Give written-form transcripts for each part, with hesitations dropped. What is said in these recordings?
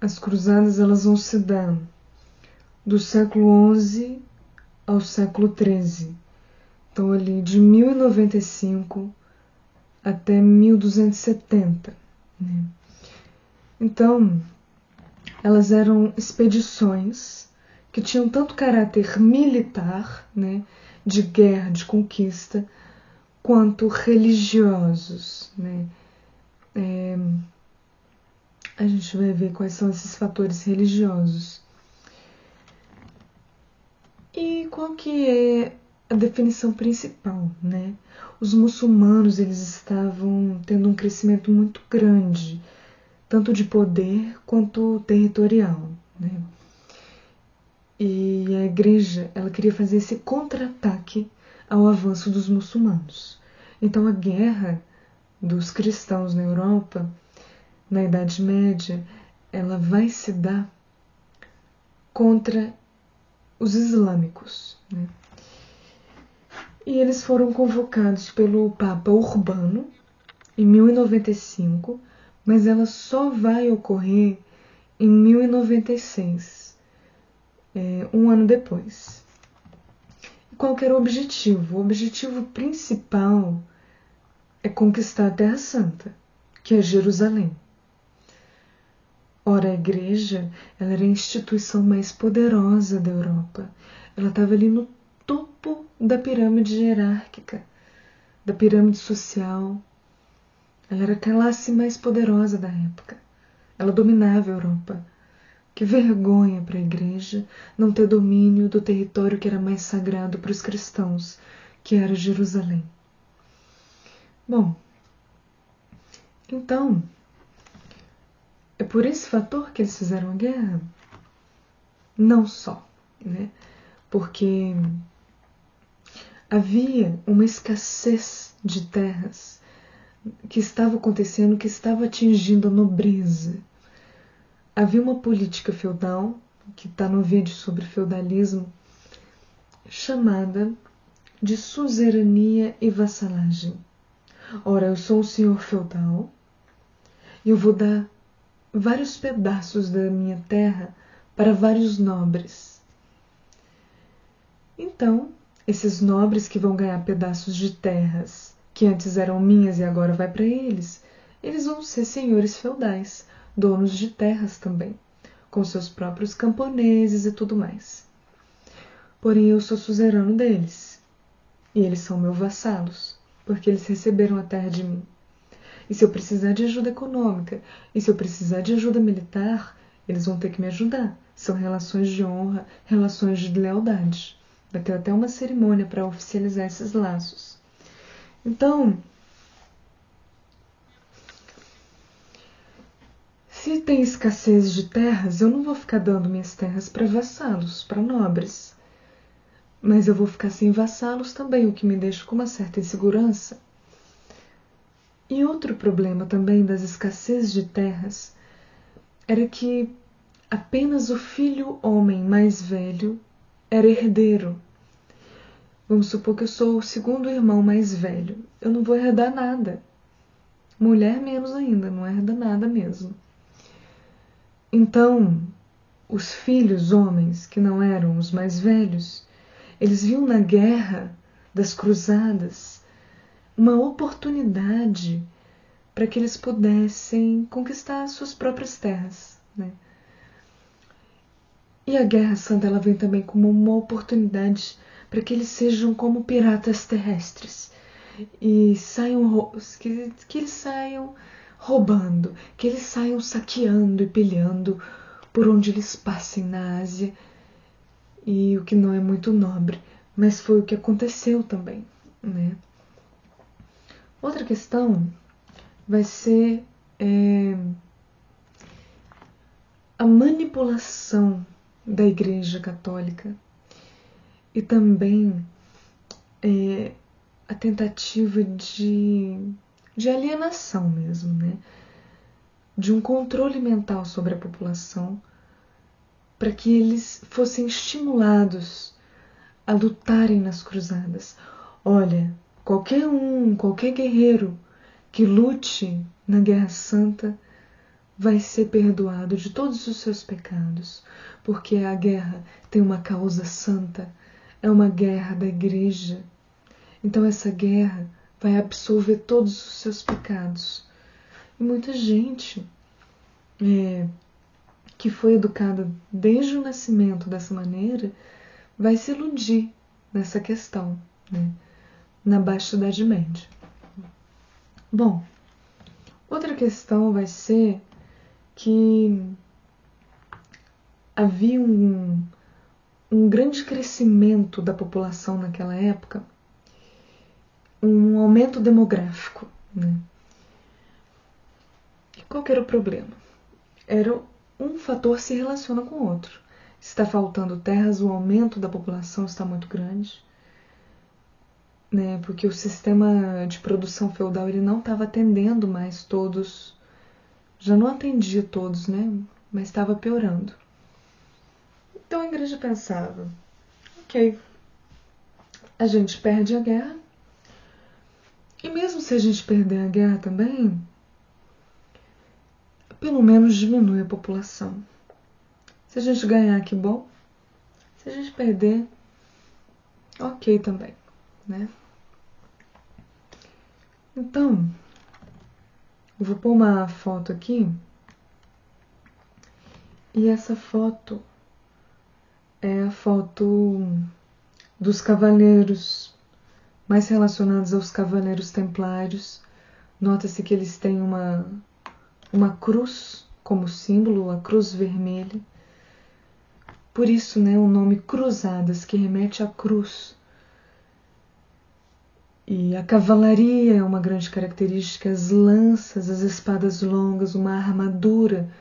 As cruzadas elas vão se dar do século XI ao século XIII. Então, ali de 1095 até 1270. Né? Então, elas eram expedições que tinham tanto caráter militar, né, de guerra, de conquista, quanto religiosos. Né? A gente vai ver quais são esses fatores religiosos. E qual que é a definição principal, né? Os muçulmanos, eles estavam tendo um crescimento muito grande, tanto de poder quanto territorial, né? E a igreja, ela queria fazer esse contra-ataque ao avanço dos muçulmanos. Então a guerra dos cristãos na Europa, na Idade Média, ela vai se dar contra os islâmicos, né? E eles foram convocados pelo Papa Urbano em 1095, mas ela só vai ocorrer em 1096, um ano depois. Qual que era o objetivo? O objetivo principal é conquistar a Terra Santa, que é Jerusalém. Ora, a igreja, ela era a instituição mais poderosa da Europa. Ela estava ali no topo da pirâmide hierárquica, da pirâmide social. Ela era a classe mais poderosa da época. Ela dominava a Europa. Que vergonha para a igreja não ter domínio do território que era mais sagrado para os cristãos, que era Jerusalém. Bom, então, é por esse fator que eles fizeram a guerra? Não só, né? Porque havia uma escassez de terras que estava acontecendo, que estava atingindo a nobreza. Havia uma política feudal, que está no vídeo sobre feudalismo, chamada de suzerania e vassalagem. Ora, eu sou um senhor feudal e eu vou dar vários pedaços da minha terra para vários nobres. Então, esses nobres que vão ganhar pedaços de terras que antes eram minhas e agora vai para eles, eles vão ser senhores feudais, donos de terras também, com seus próprios camponeses e tudo mais. Porém, eu sou suzerano deles, e eles são meus vassalos, porque eles receberam a terra de mim. E se eu precisar de ajuda econômica, e se eu precisar de ajuda militar, eles vão ter que me ajudar. São relações de honra, relações de lealdade. Vai ter até uma cerimônia para oficializar esses laços. Então, se tem escassez de terras, eu não vou ficar dando minhas terras para vassalos, para nobres. Mas eu vou ficar sem vassalos também, o que me deixa com uma certa insegurança. E outro problema também das escassez de terras era que apenas o filho homem mais velho era herdeiro. Vamos supor que eu sou o segundo irmão mais velho. Eu não vou herdar nada. Mulher menos ainda, não herda nada mesmo. Então, os filhos homens, que não eram os mais velhos, eles viam na guerra das cruzadas uma oportunidade para que eles pudessem conquistar suas próprias terras, né? E a Guerra Santa ela vem também como uma oportunidade para que eles sejam como piratas terrestres e que eles saiam roubando, que eles saiam saqueando e pilhando por onde eles passem na Ásia, e o que não é muito nobre, mas foi o que aconteceu também, né? Outra questão vai ser a manipulação da Igreja Católica e também a tentativa de alienação mesmo, né? De um controle mental sobre a população para que eles fossem estimulados a lutarem nas cruzadas. Olha, qualquer guerreiro que lute na Guerra Santa vai ser perdoado de todos os seus pecados, porque a guerra tem uma causa santa, é uma guerra da igreja. Então essa guerra vai absolver todos os seus pecados. E muita gente que foi educada desde o nascimento dessa maneira vai se iludir nessa questão, né? Na Baixa Idade Média. Bom, outra questão vai ser que havia um grande crescimento da população naquela época, um aumento demográfico, né? E qual que era o problema? Era um fator se relaciona com o outro. Está faltando terras, o aumento da população está muito grande, né? Porque o sistema de produção feudal ele não estava atendendo mais todos, já não atendia todos, né? Mas estava piorando. Então a igreja pensava, ok, a gente perde a guerra, e mesmo se a gente perder a guerra também, pelo menos diminui a população. Se a gente ganhar, que bom. Se a gente perder, ok também, né? Então, eu vou pôr uma foto aqui. E essa foto é a foto dos cavaleiros, mais relacionados aos cavaleiros templários. Nota-se que eles têm uma cruz como símbolo, a cruz vermelha. Por isso, né, o nome cruzadas, que remete à cruz. E a cavalaria é uma grande característica, as lanças, as espadas longas, uma armadura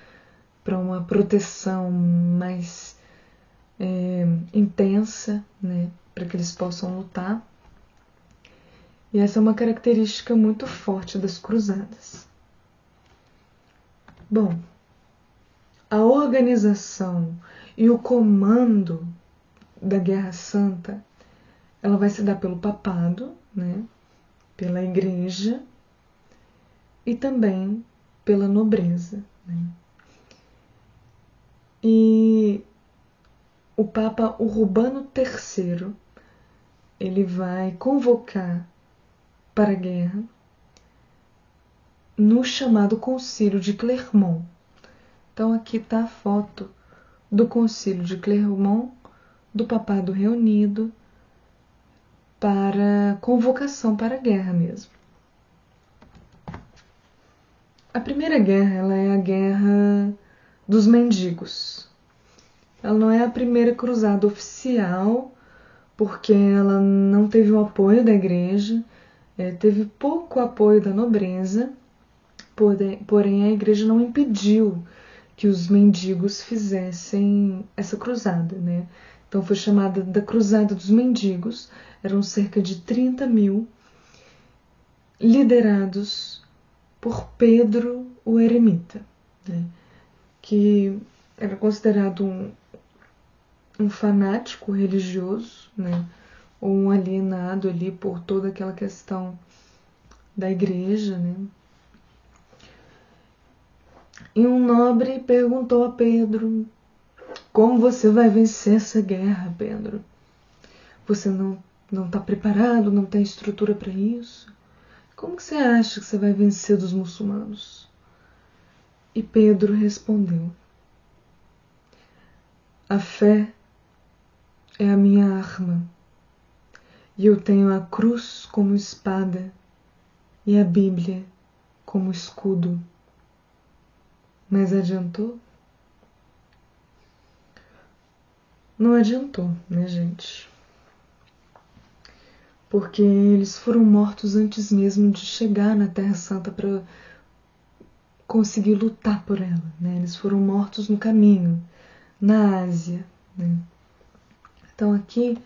para uma proteção mais intensa, né, para que eles possam lutar. E essa é uma característica muito forte das cruzadas. Bom, a organização e o comando da Guerra Santa, ela vai se dar pelo papado, né, pela igreja e também pela nobreza, né? E o Papa Urbano III, ele vai convocar para a guerra no chamado Concílio de Clermont. Então aqui está a foto do Concílio de Clermont, do papado reunido para convocação para a guerra mesmo. A primeira guerra, ela é a guerra dos mendigos. Ela não é a primeira cruzada oficial, porque ela não teve o apoio da igreja, teve pouco apoio da nobreza, porém a igreja não impediu que os mendigos fizessem essa cruzada, né? Então foi chamada da Cruzada dos Mendigos, eram cerca de 30.000, liderados por Pedro o Eremita, né? Que era considerado um fanático religioso, né? Ou um alienado ali por toda aquela questão da igreja, né? E um nobre perguntou a Pedro: como você vai vencer essa guerra, Pedro? Você não está preparado, não tem estrutura para isso? Como que você acha que você vai vencer dos muçulmanos? E Pedro respondeu: a fé é a minha arma, e eu tenho a cruz como espada e a Bíblia como escudo. Mas adiantou? Não adiantou, né, gente? Porque eles foram mortos antes mesmo de chegar na Terra Santa para conseguir lutar por ela, né? Eles foram mortos no caminho, na Ásia, né? Então aqui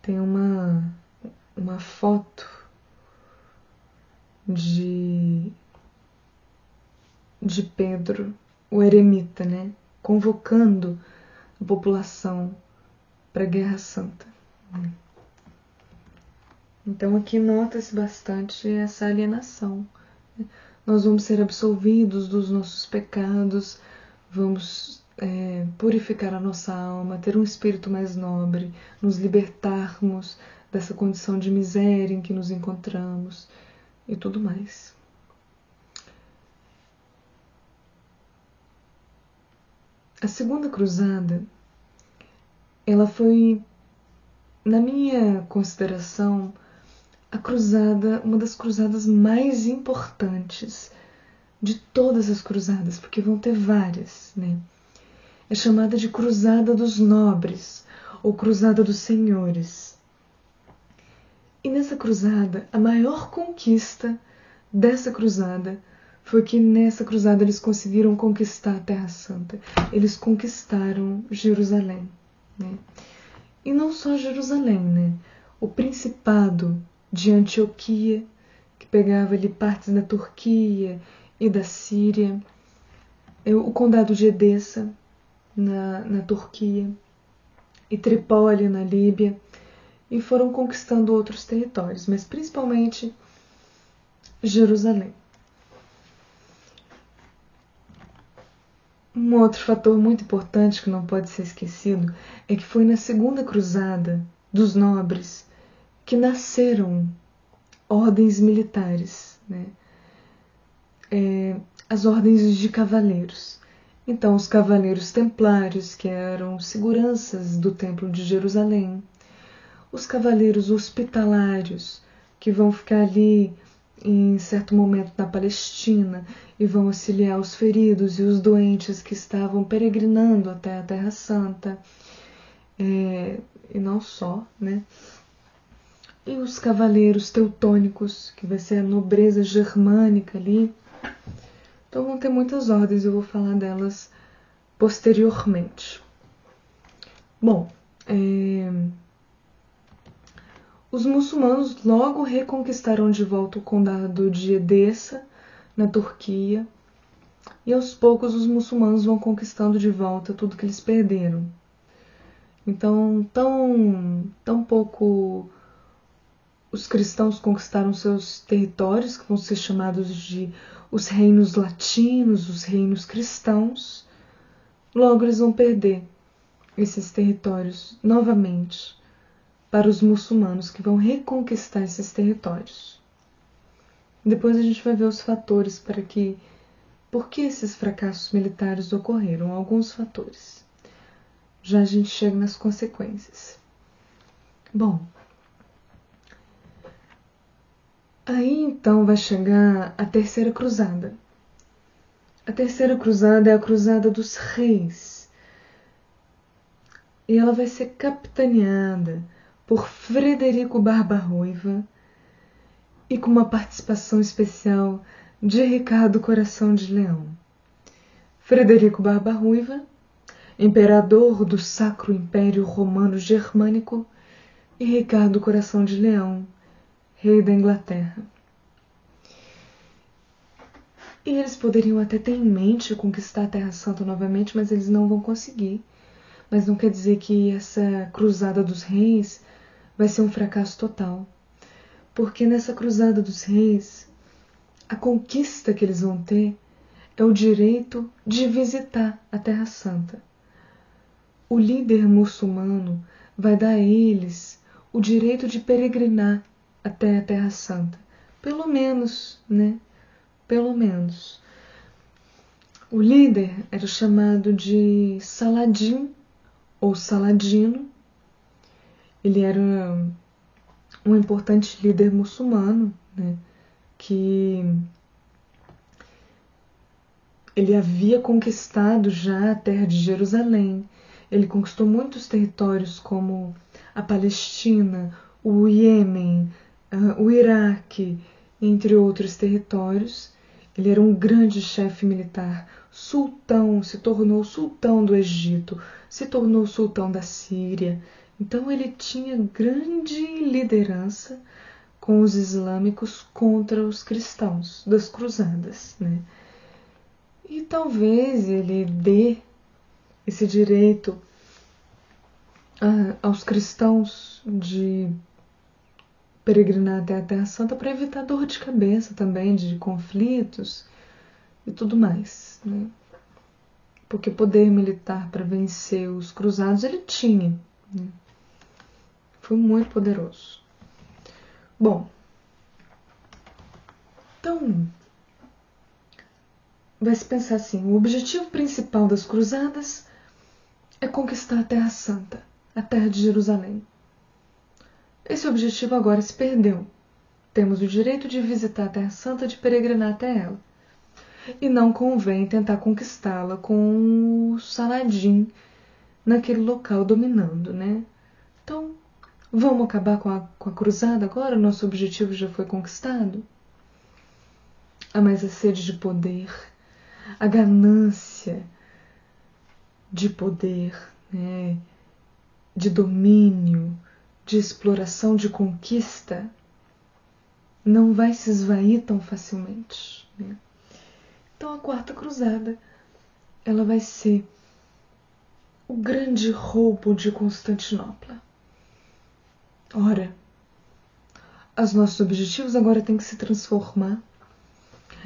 tem uma foto de Pedro, o eremita, né? Convocando a população para a Guerra Santa. Então aqui nota-se bastante essa alienação, né? nós vamos ser absolvidos dos nossos pecados, vamos purificar a nossa alma, ter um espírito mais nobre, nos libertarmos dessa condição de miséria em que nos encontramos e tudo mais. A segunda cruzada, ela foi, na minha consideração, uma das cruzadas mais importantes de todas as cruzadas, porque vão ter várias, né? É chamada de Cruzada dos Nobres, ou Cruzada dos Senhores. E nessa cruzada, a maior conquista dessa cruzada foi que nessa cruzada eles conseguiram conquistar a Terra Santa. Eles conquistaram Jerusalém, né? E não só Jerusalém, né? O Principado de Antioquia, que pegava ali partes da Turquia e da Síria, o Condado de Edessa, na Turquia, e Trípoli, na Líbia, e foram conquistando outros territórios, mas principalmente Jerusalém. Um outro fator muito importante que não pode ser esquecido é que foi na Segunda Cruzada dos Nobres que nasceram ordens militares, né? As ordens de cavaleiros. Então, os cavaleiros templários, que eram seguranças do Templo de Jerusalém, os cavaleiros hospitalários, que vão ficar ali em certo momento na Palestina e vão auxiliar os feridos e os doentes que estavam peregrinando até a Terra Santa, e não só, né? E os cavaleiros teutônicos, que vai ser a nobreza germânica ali. Então vão ter muitas ordens, eu vou falar delas posteriormente. Bom, os muçulmanos logo reconquistaram de volta o condado de Edessa, na Turquia, e aos poucos os muçulmanos vão conquistando de volta tudo que eles perderam. Então, tão pouco os cristãos conquistaram seus territórios, que vão ser chamados de os reinos latinos, os reinos cristãos, logo eles vão perder esses territórios novamente para os muçulmanos, que vão reconquistar esses territórios. Depois a gente vai ver os fatores por que esses fracassos militares ocorreram, alguns fatores. Já a gente chega nas consequências. Bom, aí então vai chegar a Terceira Cruzada. A Terceira Cruzada é a Cruzada dos Reis. E ela vai ser capitaneada por Frederico Barba-Ruiva e com uma participação especial de Ricardo Coração de Leão. Frederico Barba-Ruiva, imperador do Sacro Império Romano Germânico, e Ricardo Coração de Leão, rei da Inglaterra. E eles poderiam até ter em mente conquistar a Terra Santa novamente, mas eles não vão conseguir. Mas não quer dizer que essa Cruzada dos Reis vai ser um fracasso total. Porque nessa Cruzada dos Reis, a conquista que eles vão ter é o direito de visitar a Terra Santa. O líder muçulmano vai dar a eles o direito de peregrinar até a Terra Santa. Pelo menos, né? Pelo menos. O líder era chamado de Saladin, ou Saladino. Ele era um importante líder muçulmano, né? Que ele havia conquistado já a terra de Jerusalém. Ele conquistou muitos territórios como a Palestina, o Iêmen, o Iraque, entre outros territórios. Ele era um grande chefe militar, sultão, se tornou sultão do Egito, se tornou sultão da Síria. Então ele tinha grande liderança com os islâmicos contra os cristãos das cruzadas, né? E talvez ele dê esse direito aos cristãos de peregrinar até a Terra Santa para evitar dor de cabeça também, de conflitos e tudo mais, né? Porque poder militar para vencer os cruzados ele tinha, né? Foi muito poderoso. Bom, então vai se pensar assim, o objetivo principal das cruzadas é conquistar a Terra Santa, a Terra de Jerusalém. Esse objetivo agora se perdeu. Temos o direito de visitar a Terra Santa, de peregrinar até ela. E não convém tentar conquistá-la com o Saladin naquele local dominando, né? Então, vamos acabar com a cruzada agora? Nosso objetivo já foi conquistado? Mas a sede de poder, a ganância de poder, né? De domínio, de exploração, de conquista, não vai se esvair tão facilmente, né? Então a Quarta Cruzada, ela vai ser o grande roubo de Constantinopla. Ora, os nossos objetivos agora têm que se transformar.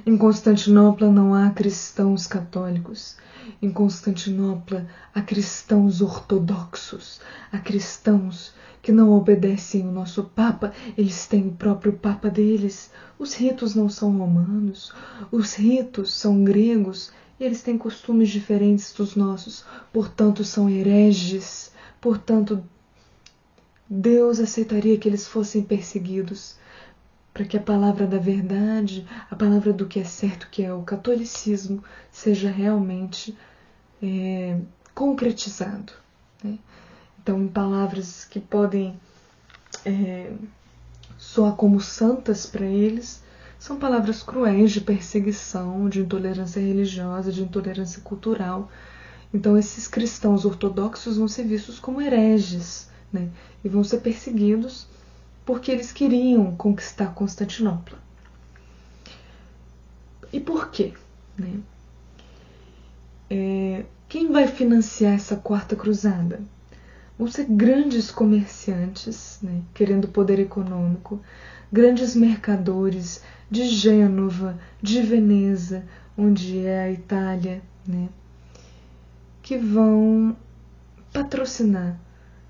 Em Constantinopla não há cristãos católicos. Em Constantinopla há cristãos ortodoxos. Há cristãos que não obedecem o nosso Papa. Eles têm o próprio Papa deles. Os ritos não são romanos. Os ritos são gregos. E eles têm costumes diferentes dos nossos. Portanto, são hereges. Portanto, Deus aceitaria que eles fossem perseguidos, para que a palavra da verdade, a palavra do que é certo, que é o catolicismo, seja realmente concretizado, né? Então, em palavras que podem soar como santas para eles, são palavras cruéis de perseguição, de intolerância religiosa, de intolerância cultural. Então, esses cristãos ortodoxos vão ser vistos como hereges, né? E vão ser perseguidos porque eles queriam conquistar Constantinopla. E por quê? Né? Quem vai financiar essa Quarta Cruzada? Vão ser grandes comerciantes, né, querendo poder econômico, grandes mercadores de Gênova, de Veneza, onde é a Itália, né, que vão patrocinar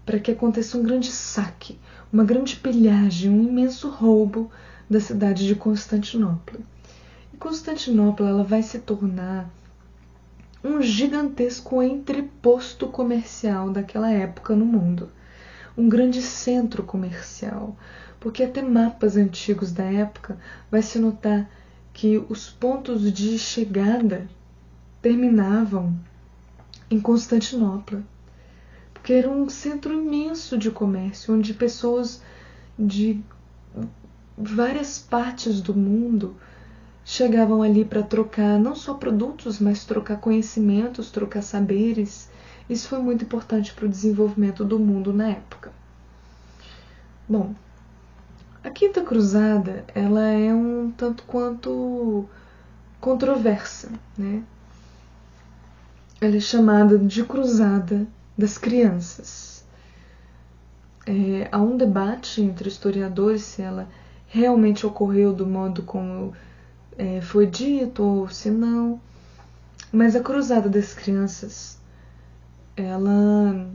para que aconteça um grande saque, uma grande pilhagem, um imenso roubo da cidade de Constantinopla. E Constantinopla ela vai se tornar um gigantesco entreposto comercial daquela época no mundo. Um grande centro comercial. Porque até mapas antigos da época vai se notar que os pontos de chegada terminavam em Constantinopla. Porque era um centro imenso de comércio, onde pessoas de várias partes do mundo chegavam ali para trocar não só produtos, mas trocar conhecimentos, trocar saberes. Isso foi muito importante para o desenvolvimento do mundo na época. Bom, a Quinta Cruzada ela é um tanto quanto controversa, né? Ela é chamada de Cruzada das Crianças. Há um debate entre historiadores se ela realmente ocorreu do modo como foi dito ou se não, mas a Cruzada das Crianças ela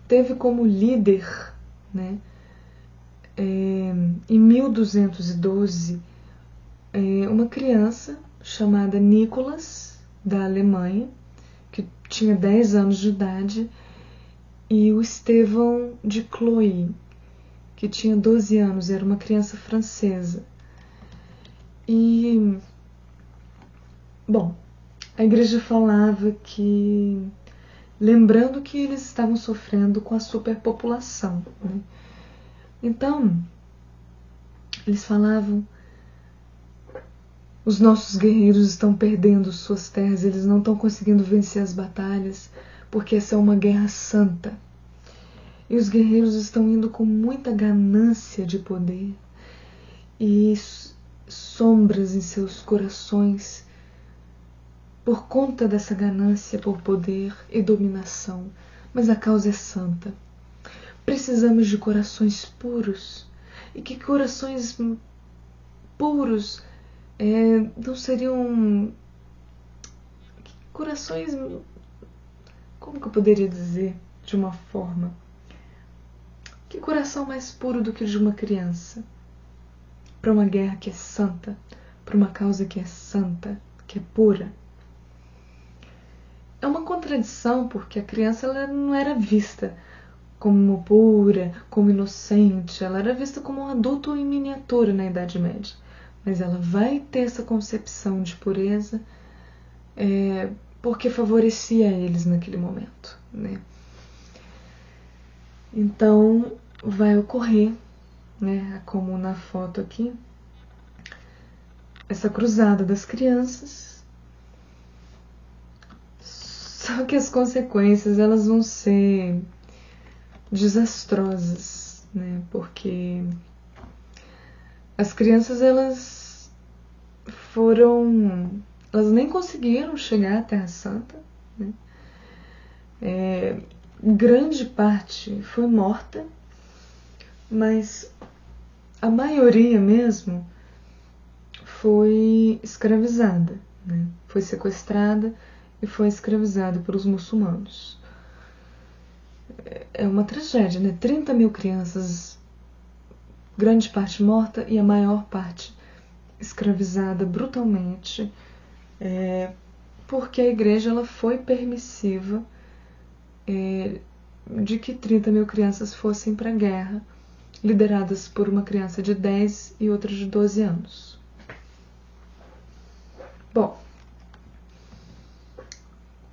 teve como líder, né, em 1212 uma criança chamada Nicolas, da Alemanha, que tinha 10 anos de idade, e o Estevão de Cloy, que tinha 12 anos, era uma criança francesa. E, bom, a igreja falava que, lembrando que eles estavam sofrendo com a superpopulação, né? Então, eles falavam: os nossos guerreiros estão perdendo suas terras, eles não estão conseguindo vencer as batalhas, porque essa é uma guerra santa. E os guerreiros estão indo com muita ganância de poder e sombras em seus corações por conta dessa ganância por poder e dominação. Mas a causa é santa. Precisamos de corações puros, e que corações puros não seriam corações, como que eu poderia dizer de uma forma, que coração mais puro do que o de uma criança para uma guerra que é santa, para uma causa que é santa, que é pura. É uma contradição, porque a criança ela não era vista como pura, como inocente, ela era vista como um adulto em miniatura na Idade Média. Mas ela vai ter essa concepção de pureza porque favorecia eles naquele momento, né? Então vai ocorrer, né, como na foto aqui, essa cruzada das crianças. Só que as consequências elas vão ser desastrosas, né? Porque as crianças elas nem conseguiram chegar à Terra Santa, né? Grande parte foi morta, mas a maioria mesmo foi escravizada, né? Foi sequestrada e foi escravizada pelos muçulmanos. É uma tragédia, né? 30 mil crianças, grande parte morta e a maior parte escravizada brutalmente, porque a igreja ela foi permissiva de que 30 mil crianças fossem para a guerra, lideradas por uma criança de 10 e outra de 12 anos. Bom,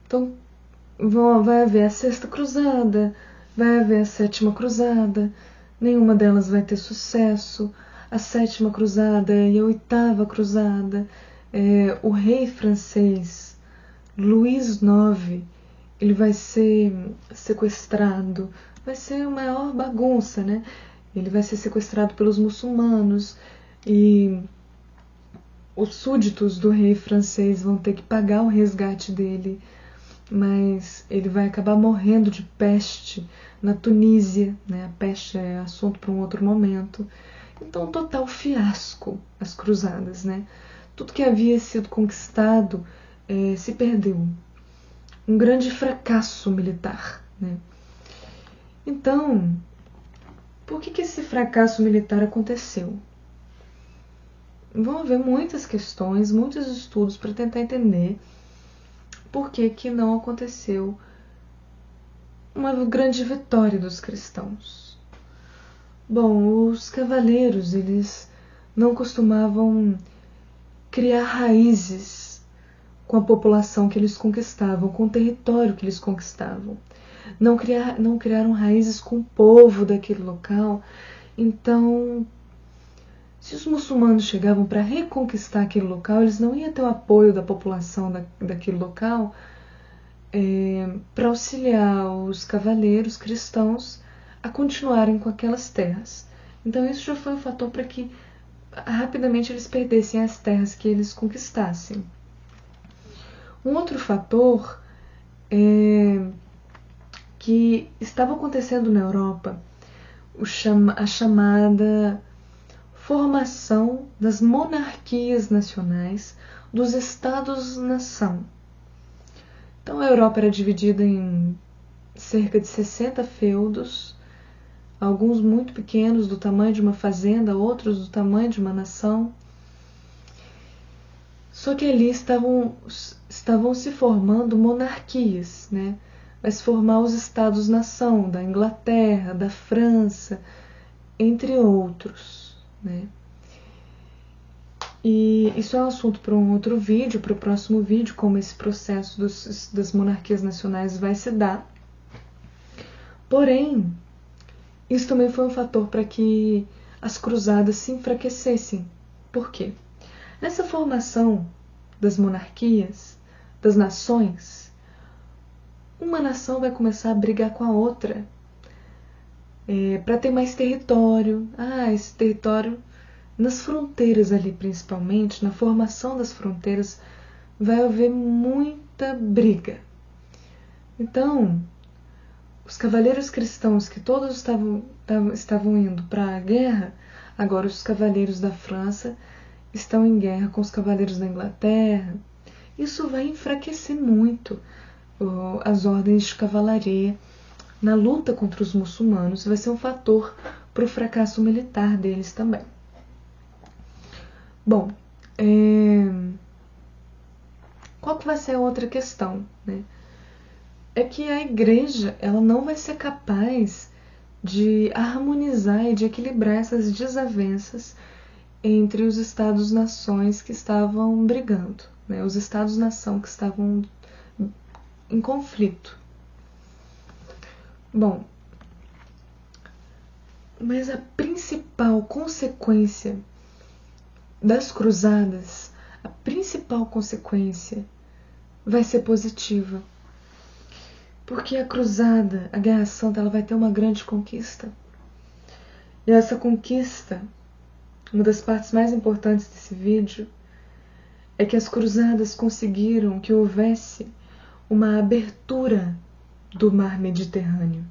então vai haver a sexta cruzada, vai haver a sétima cruzada, nenhuma delas vai ter sucesso. A sétima cruzada e a oitava cruzada, o rei francês Luís IX, ele vai ser sequestrado, vai ser a maior bagunça, né? Ele vai ser sequestrado pelos muçulmanos e os súditos do rei francês vão ter que pagar o resgate dele, mas ele vai acabar morrendo de peste na Tunísia, né? A peste é assunto para um outro momento. Então, total fiasco as cruzadas, né? Tudo que havia sido conquistado se perdeu. Um grande fracasso militar, né? Então, por que esse fracasso militar aconteceu? Vão haver muitas questões, muitos estudos para tentar entender por que não aconteceu uma grande vitória dos cristãos. Bom, os cavaleiros, eles não costumavam criar raízes com a população que eles conquistavam, com o território que eles conquistavam. Não criaram raízes com o povo daquele local. Então, se os muçulmanos chegavam para reconquistar aquele local, eles não iam ter o apoio da população daquele local para auxiliar os cavaleiros cristãos a continuarem com aquelas terras. Então isso já foi um fator para que rapidamente eles perdessem as terras que eles conquistassem. Um outro fator que estava acontecendo na Europa, a chamada formação das monarquias nacionais, dos estados-nação. Então a Europa era dividida em cerca de 60 feudos, alguns muito pequenos, do tamanho de uma fazenda, outros do tamanho de uma nação. Só que ali estavam se formando monarquias, né? Vai se formar os estados-nação da Inglaterra, da França, entre outros, né? E isso é um assunto para um outro vídeo, para o próximo vídeo, como esse processo das monarquias nacionais vai se dar. Porém, isso também foi um fator para que as cruzadas se enfraquecessem. Por quê? Nessa formação das monarquias, das nações, uma nação vai começar a brigar com a outra para ter mais território. Esse território, nas fronteiras ali principalmente, na formação das fronteiras, vai haver muita briga. Então, os cavaleiros cristãos que todos estavam indo para a guerra, Agora os cavaleiros da França estão em guerra com os cavaleiros da Inglaterra. Isso vai enfraquecer muito as ordens de cavalaria na luta contra os muçulmanos. Vai ser um fator para o fracasso militar deles também. Bom, qual que vai ser a outra questão, né? É que a igreja ela não vai ser capaz de harmonizar e de equilibrar essas desavenças entre os Estados-nações que estavam brigando, né? Os Estados-nação que estavam em conflito. Bom, mas a principal consequência das cruzadas, a principal consequência vai ser positiva. Porque a cruzada, a Guerra Santa, ela vai ter uma grande conquista. E essa conquista, uma das partes mais importantes desse vídeo, é que as cruzadas conseguiram que houvesse uma abertura do mar Mediterrâneo.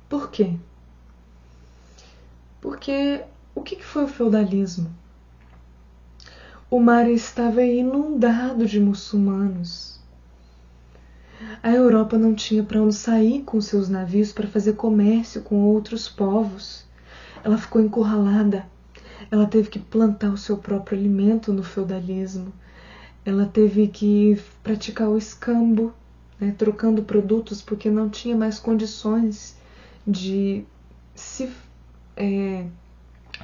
Por quê? Porque o que foi o feudalismo? O mar estava inundado de muçulmanos. A Europa não tinha para onde sair com seus navios para fazer comércio com outros povos. Ela ficou encurralada. Ela teve que plantar o seu próprio alimento no feudalismo. Ela teve que praticar o escambo, né, trocando produtos porque não tinha mais condições de se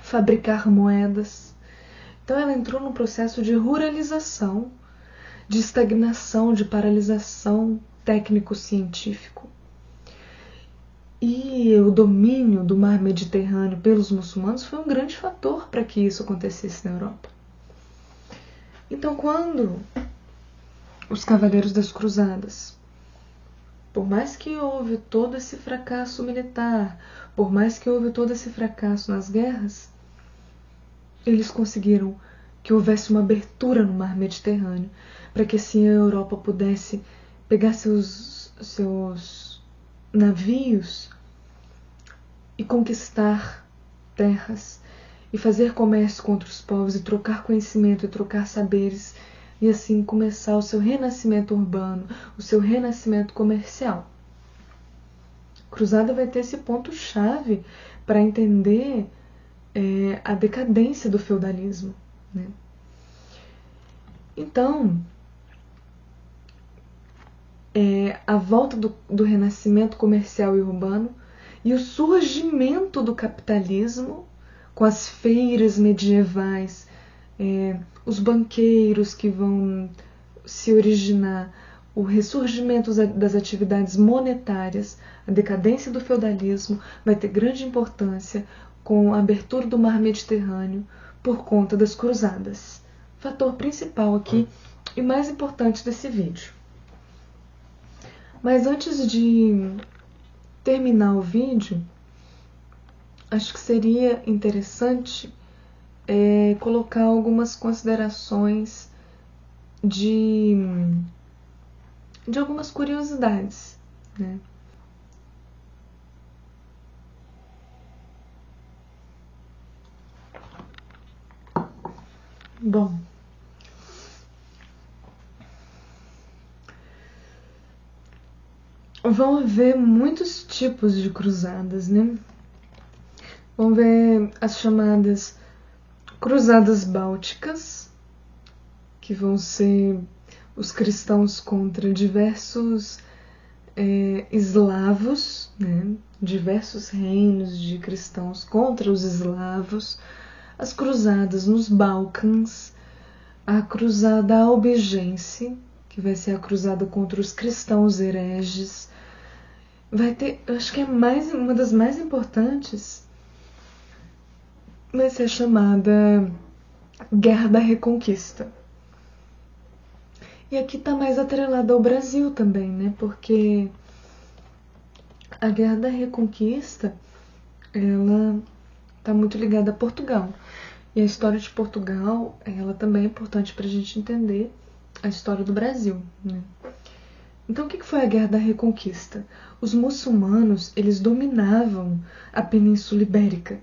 fabricar moedas. Então ela entrou num processo de ruralização, de estagnação, de paralisação técnico-científico. E o domínio do mar Mediterrâneo pelos muçulmanos foi um grande fator para que isso acontecesse na Europa. Então, quando os Cavaleiros das Cruzadas, por mais que houve todo esse fracasso militar, por mais que houve todo esse fracasso nas guerras, eles conseguiram que houvesse uma abertura no mar Mediterrâneo, para que assim a Europa pudesse pegar seus navios e conquistar terras e fazer comércio com outros povos e trocar conhecimento e trocar saberes e assim começar o seu renascimento urbano, o seu renascimento comercial. Cruzada vai ter esse ponto-chave para entender a decadência do feudalismo, né? Então, a volta do renascimento comercial e urbano e o surgimento do capitalismo com as feiras medievais, os banqueiros que vão se originar, o ressurgimento das atividades monetárias, a decadência do feudalismo vai ter grande importância com a abertura do mar Mediterrâneo por conta das cruzadas. Fator principal aqui e mais importante desse vídeo. Mas antes de terminar o vídeo, acho que seria interessante colocar algumas considerações de algumas curiosidades, né? Bom, vão haver muitos tipos de cruzadas, né? Vamos ver as chamadas cruzadas bálticas, que vão ser os cristãos contra diversos eslavos, né? Diversos reinos de cristãos contra os eslavos, as cruzadas nos Balcãs, a cruzada albigense, que vai ser a cruzada contra os cristãos hereges. Vai ter, acho que uma das mais importantes, vai ser chamada Guerra da Reconquista. E aqui está mais atrelada ao Brasil também, né? Porque a Guerra da Reconquista, ela está muito ligada a Portugal. E a história de Portugal, ela também é importante para a gente entender a história do Brasil, né? Então, o que foi a Guerra da Reconquista? Os muçulmanos, eles dominavam a Península Ibérica.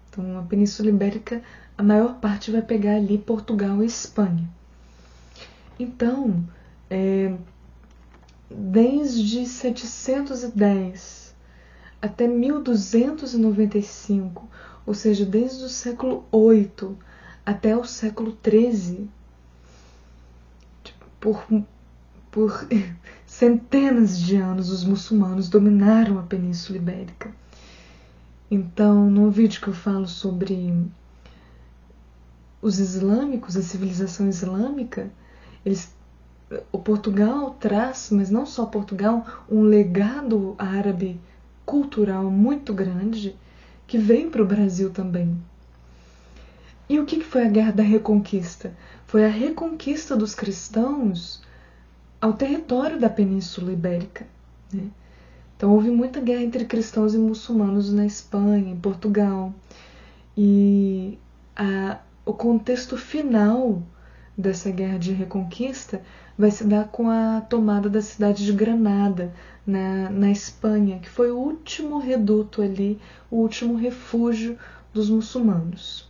Então, a Península Ibérica, a maior parte vai pegar ali Portugal e Espanha. Então, desde 710 até 1295, ou seja, desde o século VIII até o século XIII, por centenas de anos, os muçulmanos dominaram a Península Ibérica. Então, no vídeo que eu falo sobre os islâmicos, a civilização islâmica, o Portugal traz, mas não só Portugal, um legado árabe cultural muito grande que veio para o Brasil também. E o que foi a Guerra da Reconquista? Foi a reconquista dos cristãos ao território da Península Ibérica, né? Então houve muita guerra entre cristãos e muçulmanos na Espanha, em Portugal. E o contexto final dessa guerra de reconquista vai se dar com a tomada da cidade de Granada, na Espanha, que foi o último reduto ali, o último refúgio dos muçulmanos.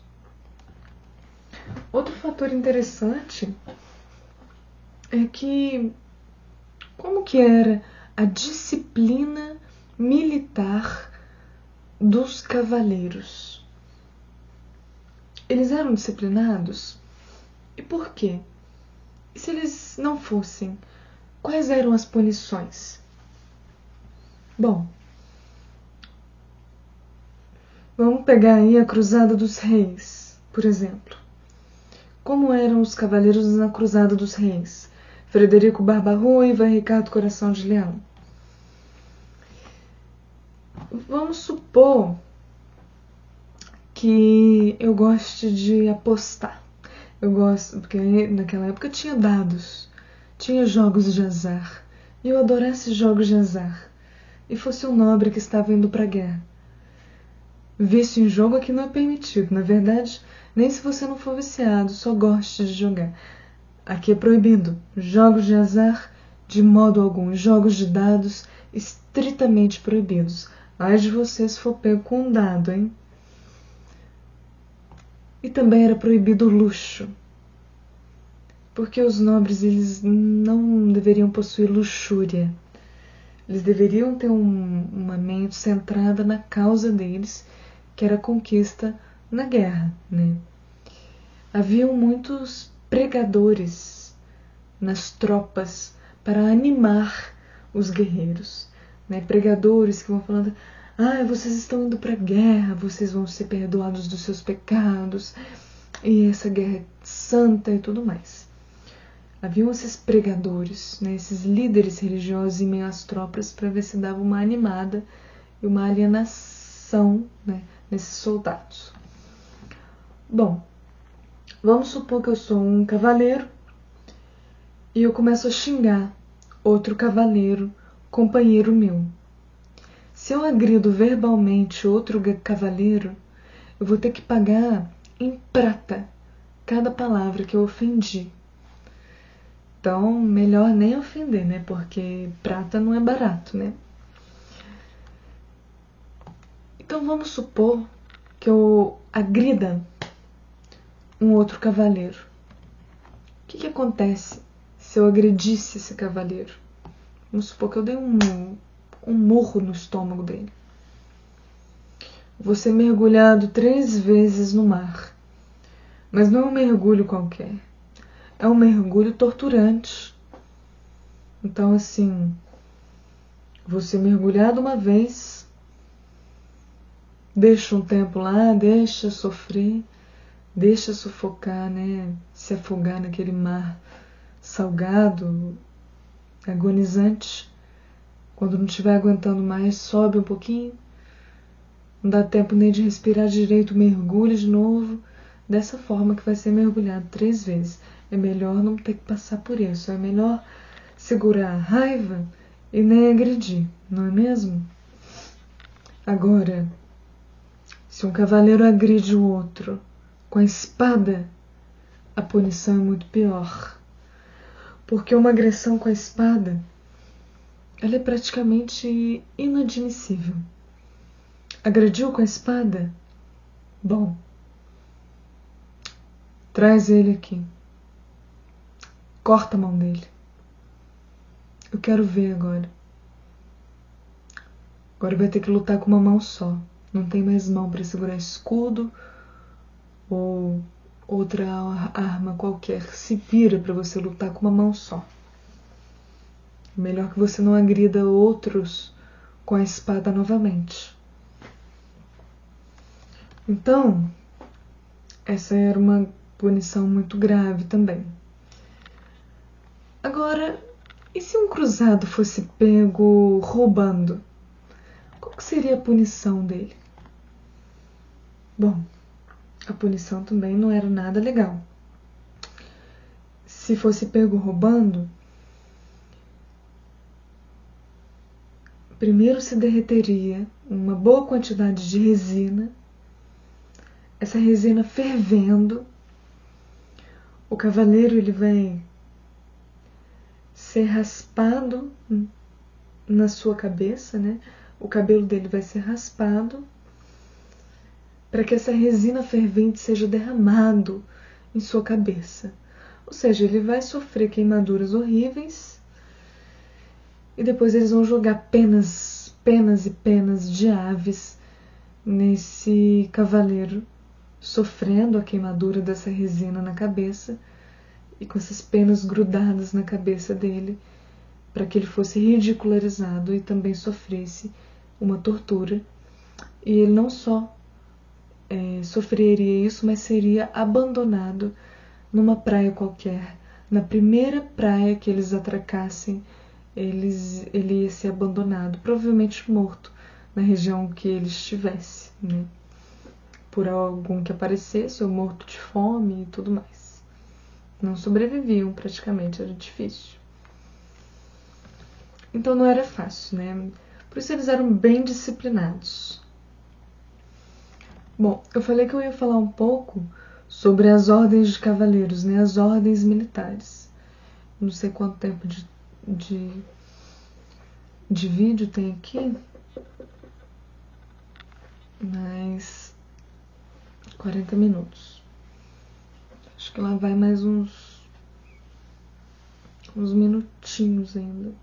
Outro fator interessante é que como que era a disciplina militar dos cavaleiros? Eles eram disciplinados? E por quê? E se eles não fossem, quais eram as punições? Bom, vamos pegar aí a Cruzada dos Reis, por exemplo. Como eram os cavaleiros na Cruzada dos Reis? Frederico Barba-Ruiva e Ricardo Coração de Leão. Vamos supor que eu goste de apostar. Eu gosto, porque naquela época tinha dados, tinha jogos de azar. E eu adorasse jogos de azar. E fosse um nobre que estava indo para a guerra. Vício em jogo aqui não é permitido. Na verdade, nem se você não for viciado, só goste de jogar. Aqui é proibido. Jogos de azar, de modo algum. Jogos de dados, estritamente proibidos. Ai de você se for pego com um dado, hein? E também era proibido o luxo. Porque os nobres, eles não deveriam possuir luxúria. Eles deveriam ter uma mente centrada na causa deles, que era a conquista na guerra, né? Haviam muitos pregadores nas tropas para animar os guerreiros, né? Pregadores que vão falando: vocês estão indo para a guerra, vocês vão ser perdoados dos seus pecados, e essa guerra é santa e tudo mais. Haviam esses pregadores, né? Esses líderes religiosos em meio às tropas para ver se dava uma animada e uma alienação, né, nesses soldados. Bom, vamos supor que eu sou um cavaleiro e eu começo a xingar outro cavaleiro, companheiro meu. Se eu agrido verbalmente outro cavaleiro, eu vou ter que pagar em prata cada palavra que eu ofendi. Então, melhor nem ofender, né? Porque prata não é barato, né? Então, vamos supor que eu agrida um outro cavaleiro. O que acontece se eu agredisse esse cavaleiro? Vamos supor que eu dei um murro no estômago dele. Vou ser mergulhado 3 vezes no mar. Mas não é um mergulho qualquer. É um mergulho torturante. Então, assim, vou ser mergulhado uma vez, deixa um tempo lá, deixa sofrer, deixa sufocar, né? Se afogar naquele mar salgado, agonizante. Quando não estiver aguentando mais, sobe um pouquinho. Não dá tempo nem de respirar direito, mergulha de novo. Dessa forma que vai ser mergulhado 3 vezes. É melhor não ter que passar por isso. É melhor segurar a raiva e nem agredir, não é mesmo? Agora, se um cavaleiro agride o outro com a espada, a punição é muito pior. Porque uma agressão com a espada, ela é praticamente inadmissível. Agrediu com a espada? Bom, traz ele aqui. Corta a mão dele. Eu quero ver agora. Agora vai ter que lutar com uma mão só. Não tem mais mão para segurar escudo ou outra arma qualquer. Se vira para você lutar com uma mão só. Melhor que você não agrida outros com a espada novamente. Então, essa era uma punição muito grave também. Agora, e se um cruzado fosse pego roubando? Qual que seria a punição dele? Bom, a punição também não era nada legal. Se fosse pego roubando, primeiro se derreteria uma boa quantidade de resina, essa resina fervendo, o cavaleiro ele vai ser raspado na sua cabeça, né? O cabelo dele vai ser raspado para que essa resina fervente seja derramado em sua cabeça. Ou seja, ele vai sofrer queimaduras horríveis e depois eles vão jogar penas e penas de aves nesse cavaleiro, sofrendo a queimadura dessa resina na cabeça e com essas penas grudadas na cabeça dele, para que ele fosse ridicularizado e também sofresse uma tortura. E ele não só sofreria isso, mas seria abandonado numa praia qualquer. Na primeira praia que eles atracassem, ele ia ser abandonado, provavelmente morto, na região que ele estivesse, né? Por algum que aparecesse, ou morto de fome e tudo mais. Não sobreviviam praticamente, era difícil. Então não era fácil, né? Por isso eles eram bem disciplinados. Bom, eu falei que eu ia falar um pouco sobre as ordens de cavaleiros, né? As ordens militares. Não sei quanto tempo de vídeo tem aqui, mas 40 minutos. Acho que lá vai mais uns minutinhos ainda.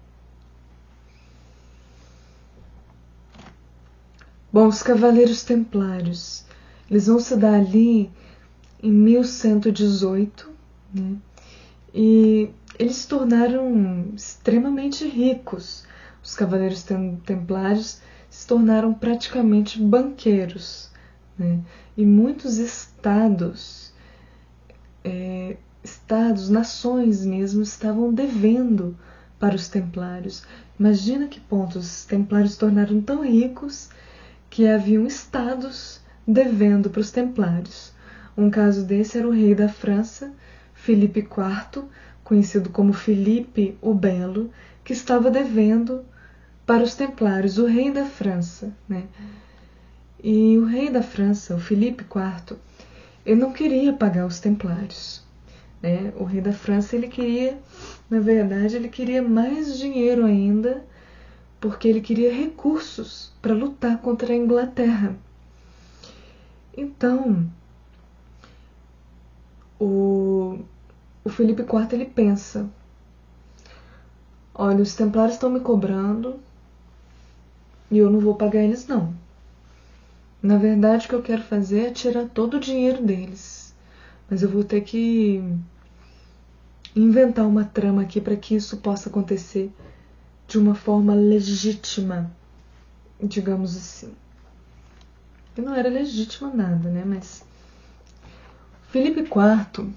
Bom, os Cavaleiros Templários, eles vão se dar ali em 1118, né? E eles se tornaram extremamente ricos. Os Cavaleiros Templários se tornaram praticamente banqueiros, né? E muitos estados, nações mesmo, estavam devendo para os Templários. Imagina que ponto os Templários se tornaram tão ricos que haviam estados devendo para os Templários. Um caso desse era o rei da França, Filipe IV, conhecido como Filipe o Belo, que estava devendo para os Templários, o rei da França, né? E o rei da França, o Filipe IV, ele não queria pagar os Templários, né? O rei da França, ele queria, na verdade, ele queria mais dinheiro ainda, porque ele queria recursos para lutar contra a Inglaterra. Então, o Filipe IV ele pensa: olha, os Templários estão me cobrando e eu não vou pagar eles não. Na verdade, o que eu quero fazer é tirar todo o dinheiro deles, mas eu vou ter que inventar uma trama aqui para que isso possa acontecer de uma forma legítima, digamos assim. E não era legítima nada, né? Mas Filipe IV,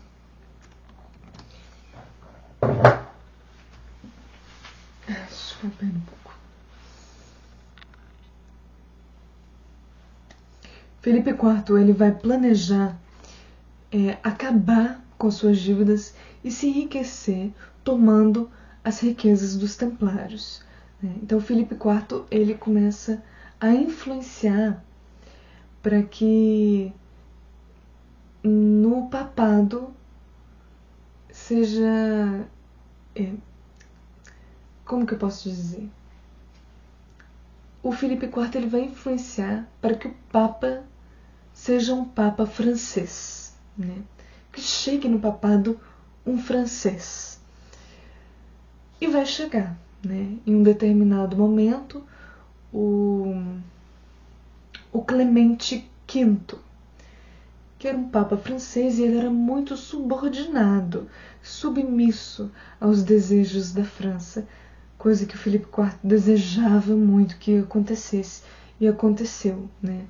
deixa eu ver um pouco. Filipe IV, ele vai planejar acabar com suas dívidas e se enriquecer tomando as riquezas dos Templários, né? Então Filipe IV ele começa a influenciar para que no papado seja, como que eu posso dizer? O Filipe IV ele vai influenciar para que o Papa seja um papa francês, né? Que chegue no papado um francês. E vai chegar, né? Em um determinado momento, o Clemente V, que era um papa francês, e ele era muito subordinado, submisso aos desejos da França, coisa que o Filipe IV desejava muito que acontecesse, e aconteceu, né?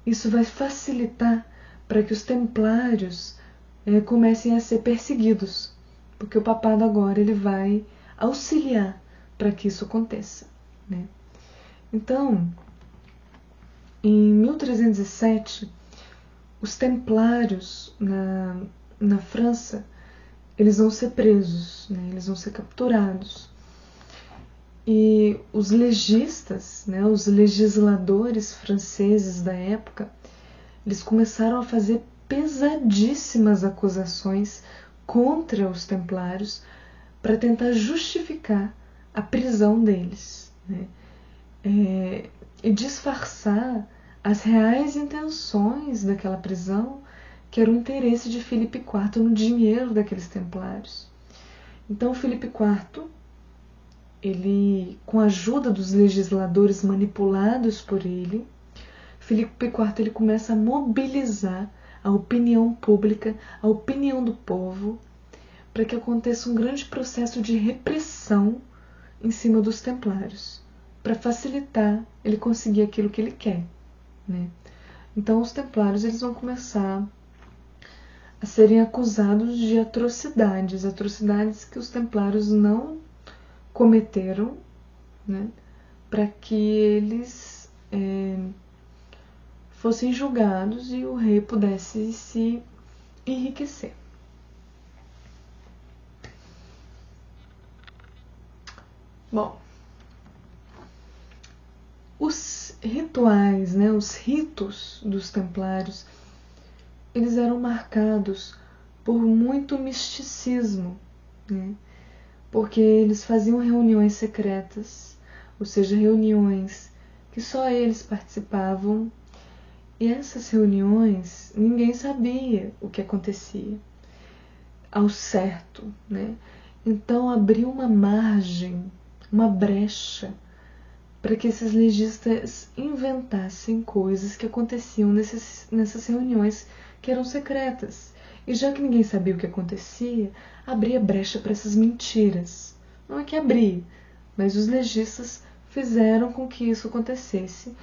Isso vai facilitar para que os templários comecem a ser perseguidos, porque o papado agora ele vai auxiliar para que isso aconteça, né? Então, em 1307, os templários na França, eles vão ser presos, né? Eles vão ser capturados. E os legistas, né, os legisladores franceses da época, eles começaram a fazer pesadíssimas acusações contra os templários para tentar justificar a prisão deles, né? E disfarçar as reais intenções daquela prisão, que era o interesse de Filipe IV no dinheiro daqueles templários. Então Filipe IV, ele, com a ajuda dos legisladores manipulados por ele, Filipe IV ele começa a mobilizar a opinião pública, a opinião do povo, para que aconteça um grande processo de repressão em cima dos templários, para facilitar ele conseguir aquilo que ele quer, né? Então os templários eles vão começar a serem acusados de atrocidades, atrocidades que os templários não cometeram, né? Para que eles fossem julgados e o rei pudesse se enriquecer. Bom, os rituais, né, os ritos dos templários, eles eram marcados por muito misticismo, né? Porque eles faziam reuniões secretas, ou seja, reuniões que só eles participavam, e essas reuniões ninguém sabia o que acontecia ao certo, né? Então abriu uma margem, uma brecha para que esses legistas inventassem coisas que aconteciam nessas reuniões que eram secretas. E já que ninguém sabia o que acontecia, abria brecha para essas mentiras. Não é que abria, mas os legistas fizeram com que isso acontecesse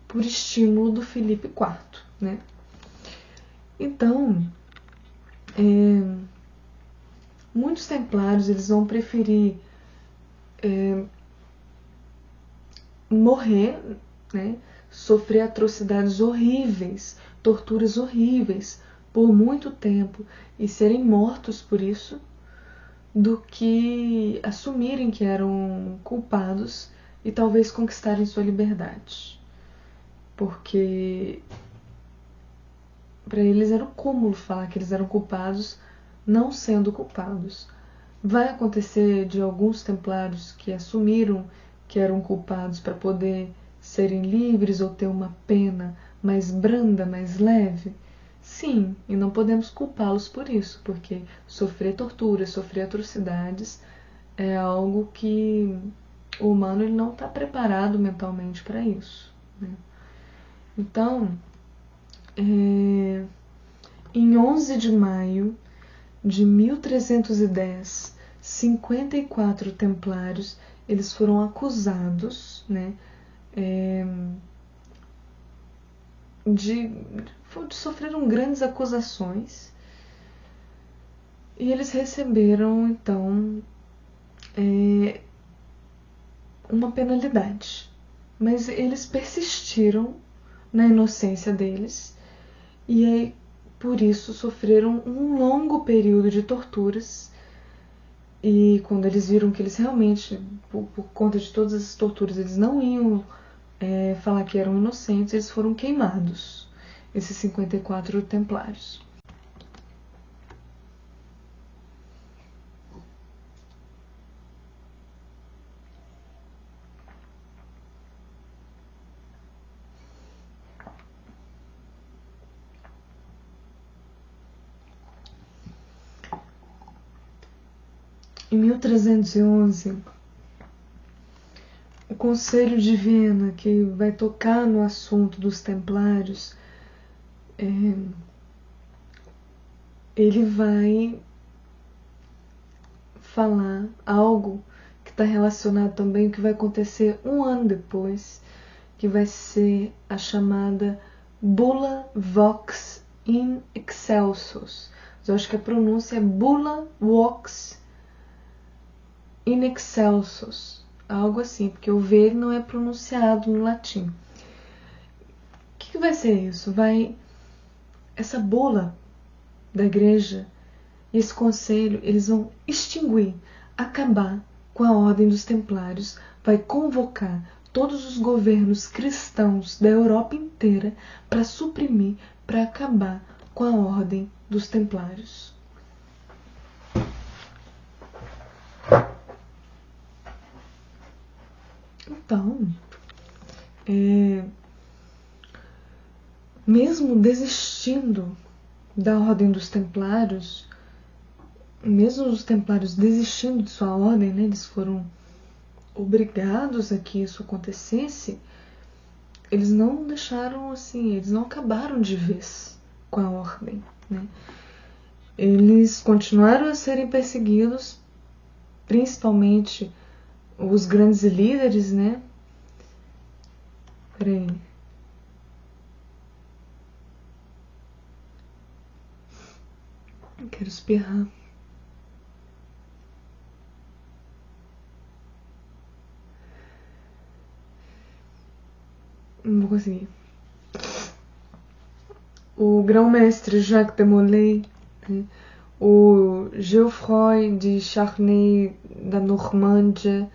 por estímulo do Filipe IV, né? Então, muitos templários eles vão preferir morrer, né? Sofrer atrocidades horríveis, torturas horríveis por muito tempo e serem mortos por isso, do que assumirem que eram culpados e talvez conquistarem sua liberdade. Porque para eles era um cúmulo falar que eles eram culpados não sendo culpados. Vai acontecer de alguns templários que assumiram que eram culpados para poder serem livres ou ter uma pena mais branda, mais leve? Sim, e não podemos culpá-los por isso, porque sofrer tortura, sofrer atrocidades é algo que o humano ele não está preparado mentalmente para isso, né? Então, em 11 de maio de 1310, 54 templários eles foram acusados, né, de sofreram grandes acusações, e eles receberam então uma penalidade, mas eles persistiram na inocência deles e aí, por isso sofreram um longo período de torturas. E quando eles viram que eles realmente, por conta de todas essas torturas, eles não iam falar que eram inocentes, eles foram queimados, esses 54 templários. Em 1311, o Conselho de Viena, que vai tocar no assunto dos Templários, ele vai falar algo que está relacionado também, que vai acontecer um ano depois, que vai ser a chamada Bula Vox in Excelsis. Eu acho que a pronúncia é Bula Vox in Excelsis, algo assim, porque o V não é pronunciado no latim. O que vai ser isso? Essa bula da igreja e esse conselho, eles vão extinguir, acabar com a ordem dos templários, vai convocar todos os governos cristãos da Europa inteira para suprimir, para acabar com a ordem dos templários. Então, mesmo desistindo da ordem dos templários, mesmo os templários desistindo de sua ordem, né, eles foram obrigados a que isso acontecesse, eles não deixaram assim, eles não acabaram de vez com a ordem, né? Eles continuaram a serem perseguidos, principalmente os grandes líderes, né? Peraí. Quero espirrar. Não vou conseguir. O grão-mestre Jacques de Molay, né? O Geoffroy de Charnay da Normândia,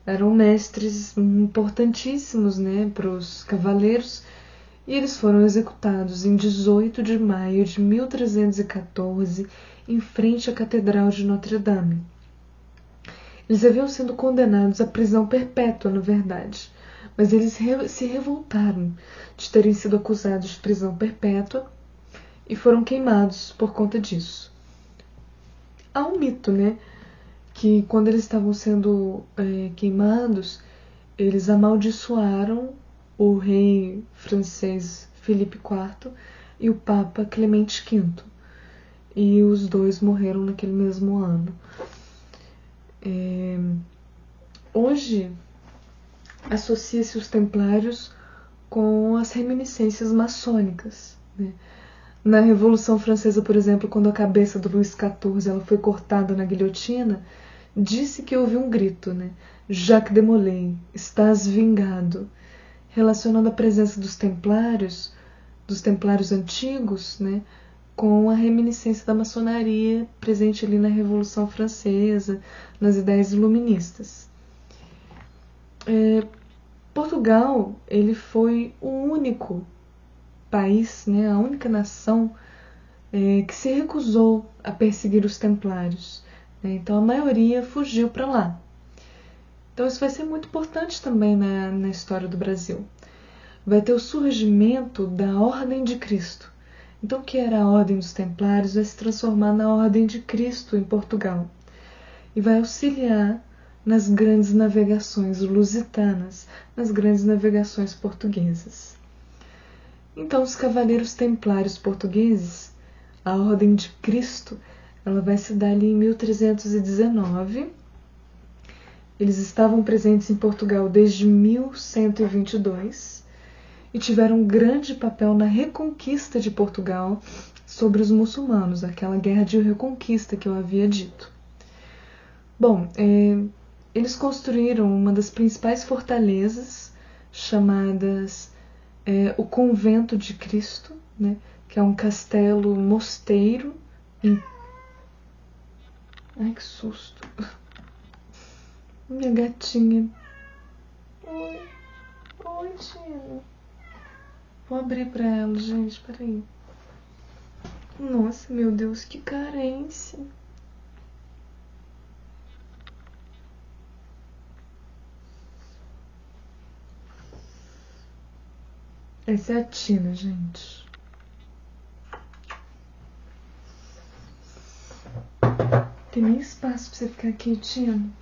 eram mestres importantíssimos, né, para os cavaleiros, e eles foram executados em 18 de maio de 1314 em frente à Catedral de Notre-Dame. Eles haviam sido condenados à prisão perpétua, na verdade, mas eles se revoltaram de terem sido acusados de prisão perpétua e foram queimados por conta disso. Há um mito, né, que quando eles estavam sendo queimados, eles amaldiçoaram o rei francês Filipe IV e o Papa Clemente V, e os dois morreram naquele mesmo ano. Hoje associa-se os templários com as reminiscências maçônicas, né? Na Revolução Francesa, por exemplo, quando a cabeça do Luís XIV ela foi cortada na guilhotina, disse que houve um grito, né? Jacques de Molay, estás vingado, relacionando a presença dos templários antigos, né, com a reminiscência da maçonaria presente ali na Revolução Francesa, nas ideias iluministas. Portugal, ele foi o único país, né, a única nação que se recusou a perseguir os templários, né? Então a maioria fugiu para lá. Então isso vai ser muito importante também na história do Brasil. Vai ter o surgimento da Ordem de Cristo. Então, o que era a Ordem dos Templários vai se transformar na Ordem de Cristo em Portugal e vai auxiliar nas grandes navegações lusitanas, nas grandes navegações portuguesas. Então, os cavaleiros templários portugueses, a Ordem de Cristo, ela vai se dar ali em 1319. Eles estavam presentes em Portugal desde 1122 e tiveram um grande papel na reconquista de Portugal sobre os muçulmanos, aquela guerra de reconquista que eu havia dito. Bom, eles construíram uma das principais fortalezas, chamadas o Convento de Cristo, né, que é um castelo mosteiro. Ai, que susto! Minha gatinha. Oi, Tina. Vou abrir pra ela, gente, peraí. Nossa, meu Deus, que carência. Essa é a Tina, gente. Tem nem espaço pra você ficar quietinho.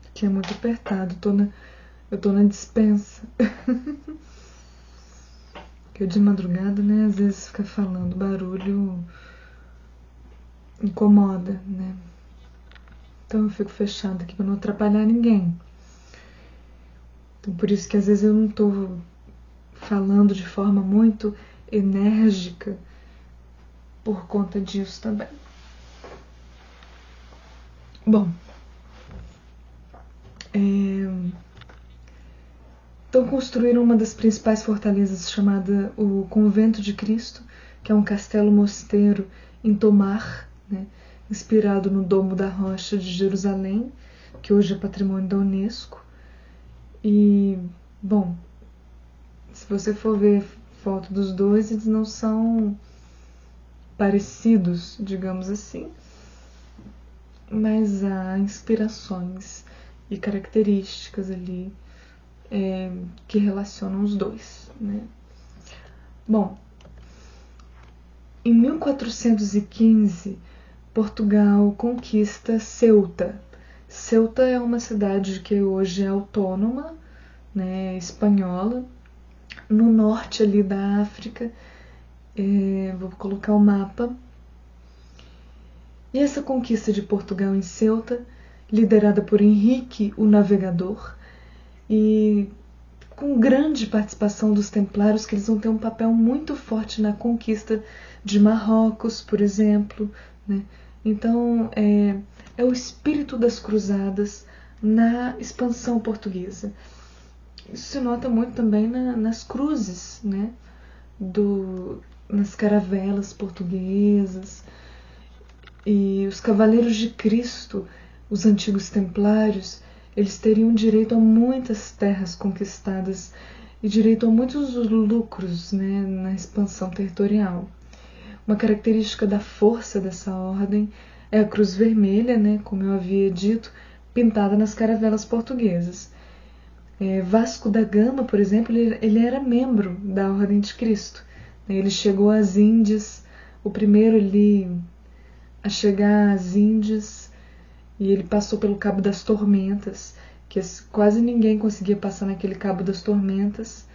Aqui é muito apertado. Eu tô na dispensa. Porque de madrugada, né? Às vezes fica falando barulho incomoda, né? Então eu fico fechada aqui pra não atrapalhar ninguém. Então por isso que às vezes eu não tô falando de forma muito enérgica por conta disso também. Bom, então construíram uma das principais fortalezas chamada o Convento de Cristo, que é um castelo-mosteiro em Tomar, né, inspirado no Domo da Rocha de Jerusalém, que hoje é patrimônio da Unesco. E, bom, se você for ver foto dos dois, eles não são parecidos, digamos assim, mas há inspirações e características ali que relacionam os dois, né? Bom, em 1415, Portugal conquista Ceuta. Ceuta é uma cidade que hoje é autônoma, né, espanhola, no norte ali da África. Vou colocar o mapa. E essa conquista de Portugal em Ceuta, liderada por Henrique o Navegador, e com grande participação dos templários, que eles vão ter um papel muito forte na conquista de Marrocos, por exemplo, né? Então, é o espírito das cruzadas na expansão portuguesa. Isso se nota muito também nas cruzes, né? Nas caravelas portuguesas. E os Cavaleiros de Cristo, os antigos templários, eles teriam direito a muitas terras conquistadas e direito a muitos lucros, né, na expansão territorial. Uma característica da força dessa ordem é a cruz vermelha, né, como eu havia dito, pintada nas caravelas portuguesas. Vasco da Gama, por exemplo, ele era membro da Ordem de Cristo. Ele chegou às Índias, o primeiro ali a chegar às Índias, e ele passou pelo Cabo das Tormentas, que quase ninguém conseguia passar naquele Cabo das Tormentas,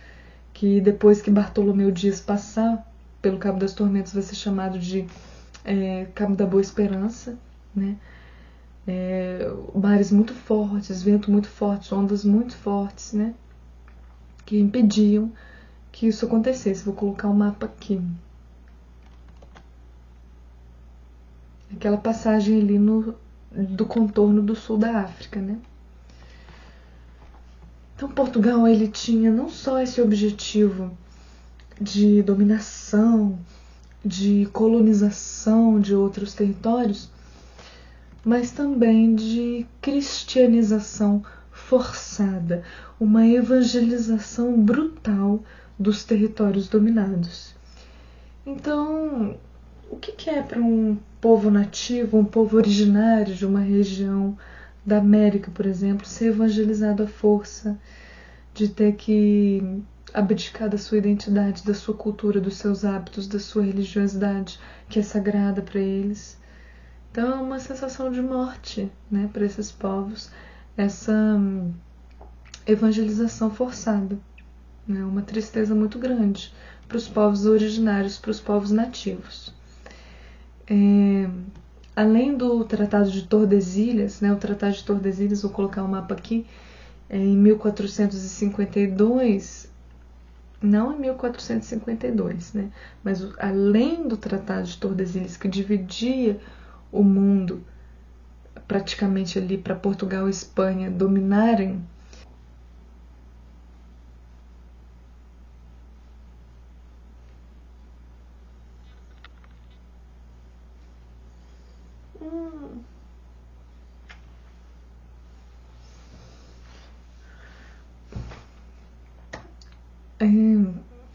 que depois que Bartolomeu Dias passar pelo Cabo das Tormentas vai ser chamado de Cabo da Boa Esperança, né? Mares muito fortes, vento muito forte, ondas muito fortes, né? Que impediam que isso acontecesse. Vou colocar o mapa aqui. Aquela passagem ali do contorno do sul da África, né? Então Portugal ele tinha não só esse objetivo de dominação, de colonização de outros territórios, mas também de cristianização forçada, uma evangelização brutal dos territórios dominados. Então, o que é para um povo nativo, um povo originário de uma região da América, por exemplo, ser evangelizado à força, de ter que abdicar da sua identidade, da sua cultura, dos seus hábitos, da sua religiosidade, que é sagrada para eles? Então é uma sensação de morte, né, para esses povos, essa evangelização forçada, né, uma tristeza muito grande para os povos originários, para os povos nativos. Além do Tratado de Tordesilhas, né, o Tratado de Tordesilhas, vou colocar o mapa aqui, em 1452, não em 1452, né, mas além do Tratado de Tordesilhas, que dividia o mundo praticamente ali para Portugal e Espanha dominarem,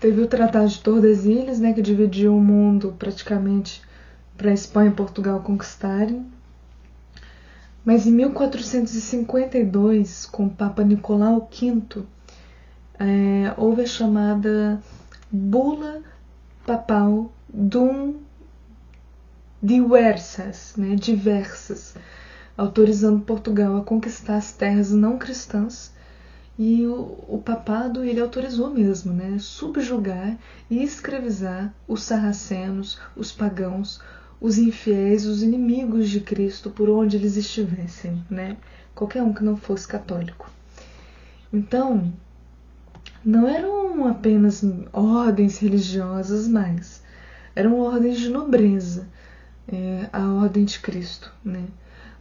teve o Tratado de Tordesilhas, né, que dividiu o mundo praticamente para Espanha e Portugal conquistarem. Mas em 1452, com o Papa Nicolau V, houve a chamada Bula Papal Dum diversas, né, diversas, autorizando Portugal a conquistar as terras não cristãs. E o papado ele autorizou mesmo, né, subjugar e escravizar os sarracenos, os pagãos, os infiéis, os inimigos de Cristo por onde eles estivessem, né, qualquer um que não fosse católico. Então, não eram apenas ordens religiosas, mas eram ordens de nobreza, a ordem de Cristo, né.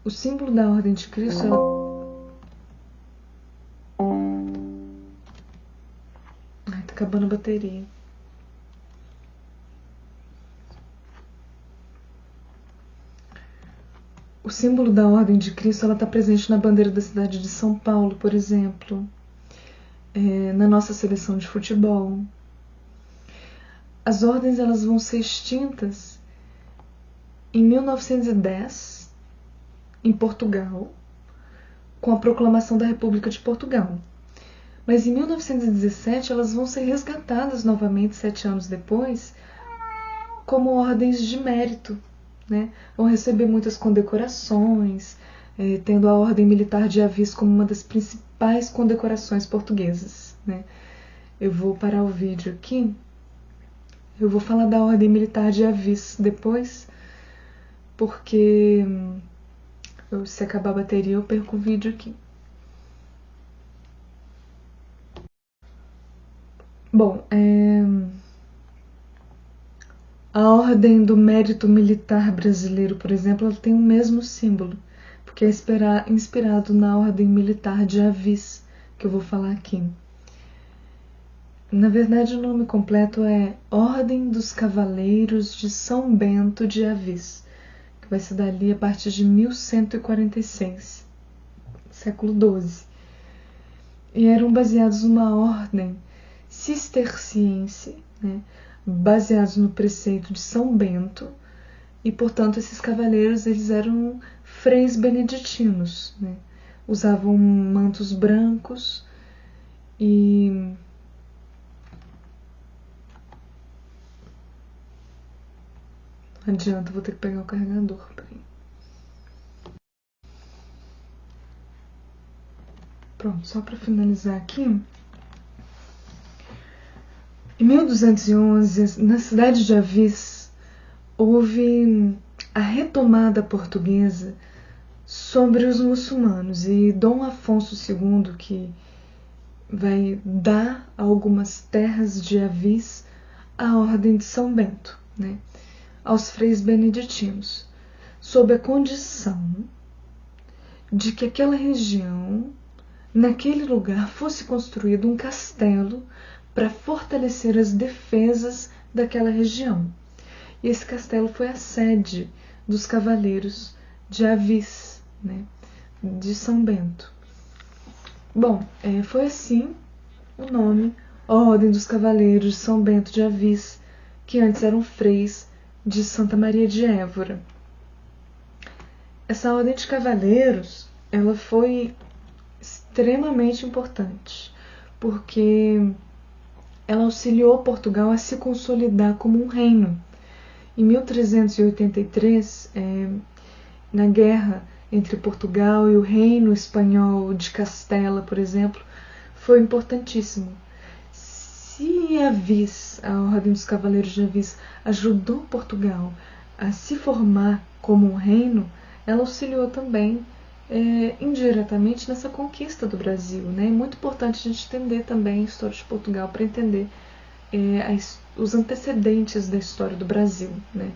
O símbolo da ordem de Cristo Ai, tá acabando a bateria. O símbolo da Ordem de Cristo está presente na bandeira da cidade de São Paulo, por exemplo, na nossa seleção de futebol. As ordens elas vão ser extintas em 1910, em Portugal, com a proclamação da República de Portugal. Mas em 1917 elas vão ser resgatadas novamente, 7 anos depois, como ordens de mérito. Né? Vão receber muitas condecorações, tendo a Ordem Militar de Avis como uma das principais condecorações portuguesas. Né? Eu vou parar o vídeo aqui. Eu vou falar da Ordem Militar de Avis depois, porque se acabar a bateria eu perco o vídeo aqui. Bom, a Ordem do Mérito Militar Brasileiro, por exemplo, ela tem o mesmo símbolo, porque é inspirado na Ordem Militar de Avis, que eu vou falar aqui. Na verdade, o nome completo é Ordem dos Cavaleiros de São Bento de Avis, que vai ser dali a partir de 1146, século XII. E eram baseados numa ordem cisterciense, né, baseados no preceito de São Bento, e, portanto, esses cavaleiros eles eram freis beneditinos, né, usavam mantos brancos e não adianta, vou ter que pegar o carregador. Peraí. Pronto, só para finalizar aqui. Em 1211, na cidade de Avis, houve a retomada portuguesa sobre os muçulmanos, e Dom Afonso II, que vai dar algumas terras de Avis à Ordem de São Bento, né, aos freis beneditinos, sob a condição de que aquela região, naquele lugar, fosse construído um castelo para fortalecer as defesas daquela região. E esse castelo foi a sede dos cavaleiros de Avis, né, de São Bento. Bom, foi assim o nome Ordem dos Cavaleiros de São Bento de Avis, que antes eram freis de Santa Maria de Évora. Essa ordem de cavaleiros, ela foi extremamente importante, porque ela auxiliou Portugal a se consolidar como um reino. Em 1383, na guerra entre Portugal e o reino espanhol de Castela, por exemplo, foi importantíssimo. Se Avis, a Ordem dos Cavaleiros de Avis, ajudou Portugal a se formar como um reino, ela auxiliou também indiretamente nessa conquista do Brasil. Né? É muito importante a gente entender também a história de Portugal para entender os antecedentes da história do Brasil. Né?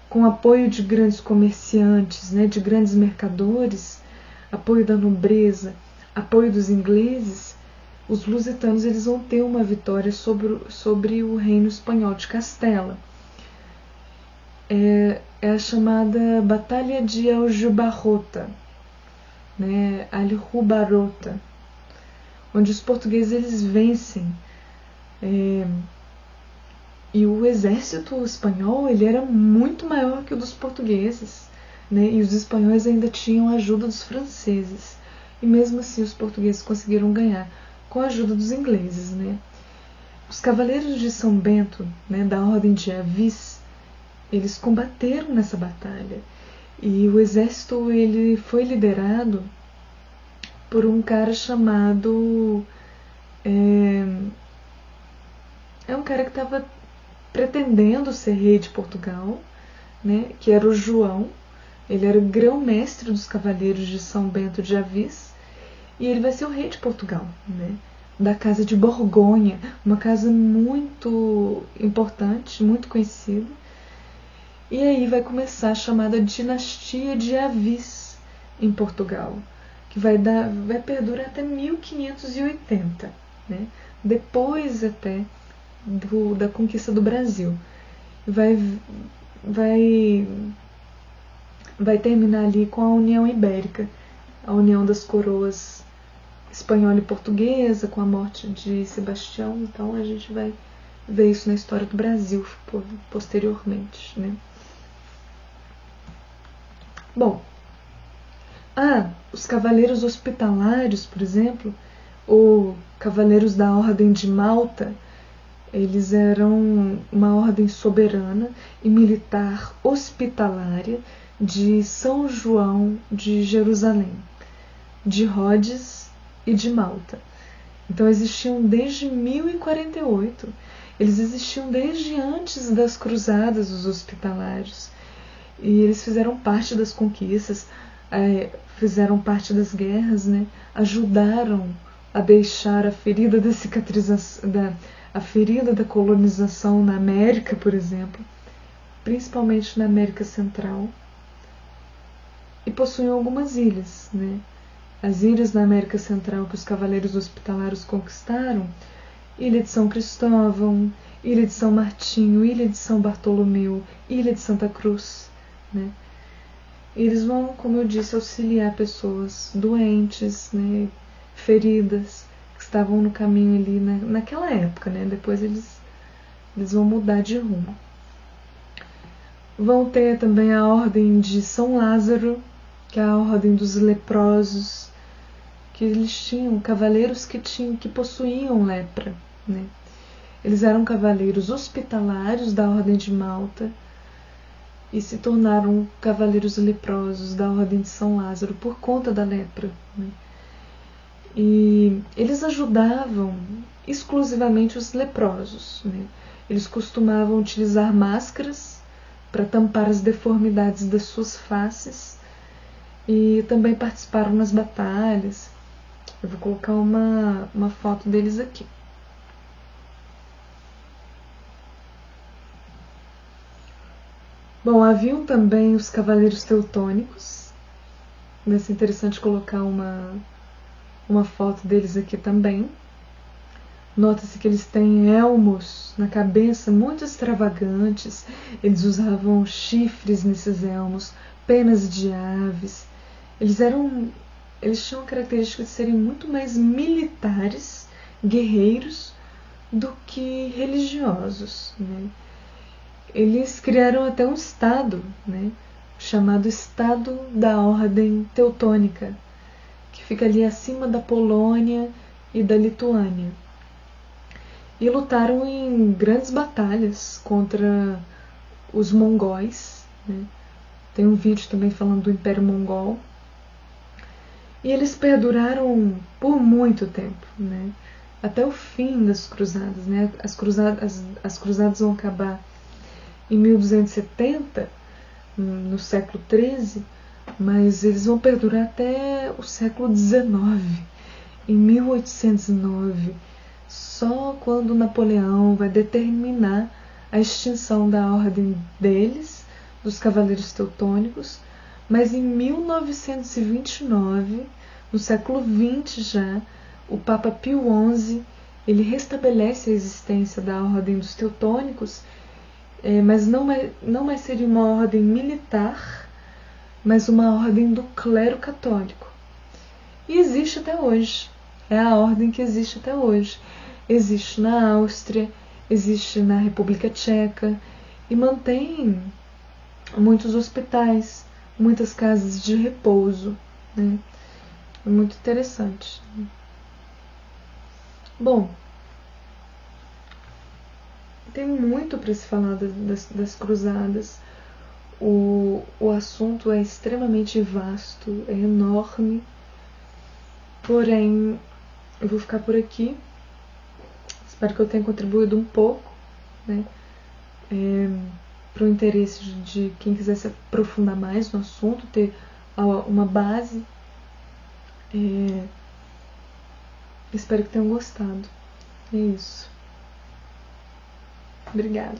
Com apoio de grandes comerciantes, né, de grandes mercadores, apoio da nobreza, apoio dos ingleses, os lusitanos eles vão ter uma vitória sobre o reino espanhol de Castela. É a chamada Batalha de Aljubarrota, né, Aljubarrota, onde os portugueses eles vencem. E o exército espanhol ele era muito maior que o dos portugueses, né, e os espanhóis ainda tinham a ajuda dos franceses. E mesmo assim os portugueses conseguiram ganhar com a ajuda dos ingleses. Né. Os cavaleiros de São Bento, né, da Ordem de Avis, eles combateram nessa batalha. E o exército ele foi liderado por um cara chamado... É um cara que estava pretendendo ser rei de Portugal, né, que era o João. Ele era o grão-mestre dos cavaleiros de São Bento de Avis, e ele vai ser o rei de Portugal, né, da casa de Borgonha, uma casa muito importante, muito conhecida. E aí vai começar a chamada dinastia de Avis em Portugal, que vai perdurar até 1580, né, depois até da conquista do Brasil. Vai terminar ali com a União Ibérica, a união das coroas espanhola e portuguesa, com a morte de Sebastião. Então a gente vai ver isso na história do Brasil posteriormente, né? Bom, os cavaleiros hospitalários, por exemplo, ou cavaleiros da Ordem de Malta, eles eram uma ordem soberana e militar hospitalária de São João de Jerusalém, de Rhodes e de Malta. Então existiam desde 1048. Eles existiam desde antes das cruzadas, os hospitalários. E eles fizeram parte das conquistas, fizeram parte das guerras, né? Ajudaram a deixar a ferida da cicatrização, a ferida da colonização na América, por exemplo, principalmente na América Central. E possuem algumas ilhas, né? As ilhas da América Central que os cavaleiros hospitalários conquistaram: Ilha de São Cristóvão, Ilha de São Martinho, Ilha de São Bartolomeu, Ilha de Santa Cruz, né? E eles vão, como eu disse, auxiliar pessoas doentes, né, feridas, que estavam no caminho ali naquela época, né? Depois eles vão mudar de rumo. Vão ter também a ordem de São Lázaro, que é a ordem dos leprosos, que eles tinham cavaleiros que possuíam lepra, né? Eles eram cavaleiros hospitalários da Ordem de Malta e se tornaram cavaleiros leprosos da Ordem de São Lázaro por conta da lepra, né? E eles ajudavam exclusivamente os leprosos, né? Eles costumavam utilizar máscaras para tampar as deformidades das suas faces e também participaram nas batalhas. Eu vou colocar uma foto deles aqui. Bom, haviam também os cavaleiros teutônicos. Vai ser interessante colocar uma foto deles aqui também. Nota-se que eles têm elmos na cabeça muito extravagantes. Eles usavam chifres nesses elmos, penas de aves. Eles tinham a característica de serem muito mais militares, guerreiros, do que religiosos, né? Eles criaram até um estado, né, chamado Estado da Ordem Teutônica, que fica ali acima da Polônia e da Lituânia. E lutaram em grandes batalhas contra os mongóis, né? Tem um vídeo também falando do Império Mongol. E eles perduraram por muito tempo, né? Até o fim das cruzadas, né? As cruzadas vão acabar em 1270, no século XIII, mas eles vão perdurar até o século XIX, em 1809, só quando Napoleão vai determinar a extinção da ordem deles, dos cavaleiros teutônicos. Mas em 1929, no século XX já, o Papa Pio XI, ele restabelece a existência da ordem dos teutônicos, mas não mais seria uma ordem militar, mas uma ordem do clero católico. E existe até hoje. É a ordem que existe até hoje. Existe na Áustria, existe na República Tcheca e mantém muitos hospitais, muitas casas de repouso, né? É muito interessante. Bom, tem muito para se falar das cruzadas. O assunto é extremamente vasto, é enorme, porém eu vou ficar por aqui. Espero que eu tenha contribuído um pouco, né, para o interesse de quem quiser se aprofundar mais no assunto, ter uma base. Espero que tenham gostado. É isso. Obrigada.